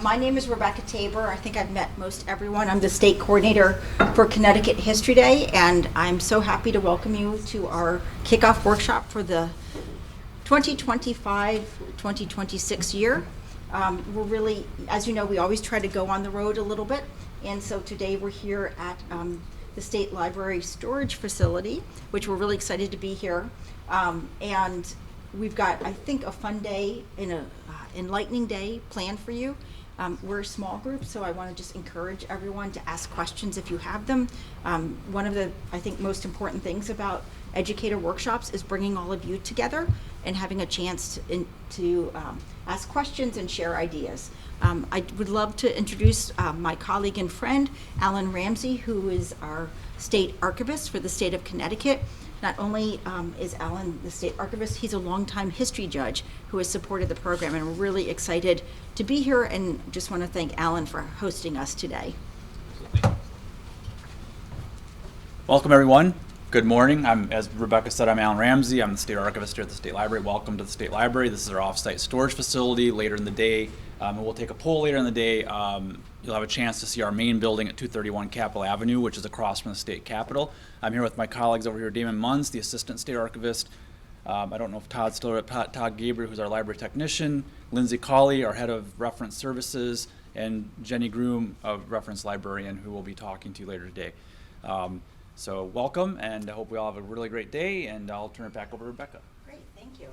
My name is Rebecca Tabor. I think I've met most everyone. I'm the state coordinator for Connecticut History Day, and I'm so happy to welcome you to our kickoff workshop for the 2025-2026 year. We're really, as you know, we always try to go on the road a little bit, and so today we're here at the State Library Storage Facility, which we're really excited to be here. And we've got, I think, a fun day and a enlightening day planned for you. We're a small group, so I want to just encourage everyone to ask questions if you have them. One of the, I think, most important things about Educator workshops is bringing all of you together and having a chance to ask questions and share ideas. I would love to introduce my colleague and friend, Alan Ramsey, who is our state archivist for the state of Connecticut. Not only is Alan the state archivist, he's a longtime history judge who has supported the program, and we're really excited to be here and just want to thank Alan for hosting us today. Welcome, everyone. Good morning. As Rebecca said, I'm Alan Ramsey. I'm the state archivist here at the State Library. Welcome to the State Library. This is our off-site storage facility. Later in the day, and we'll take a poll later in the day. You'll have a chance to see our main building at 231 Capitol Avenue, which is across from the state capitol. I'm here with my colleagues over here, Damon Munz, the assistant state archivist. I don't know if Todd's still here, Todd Gabriel, who's our library technician, Lindsay Colley, our head of reference services, and Jenny Groom, a reference librarian, who we'll be talking to later today. So welcome, and I hope we all have a really great day, and I'll turn it back over to Rebecca. Great, thank you.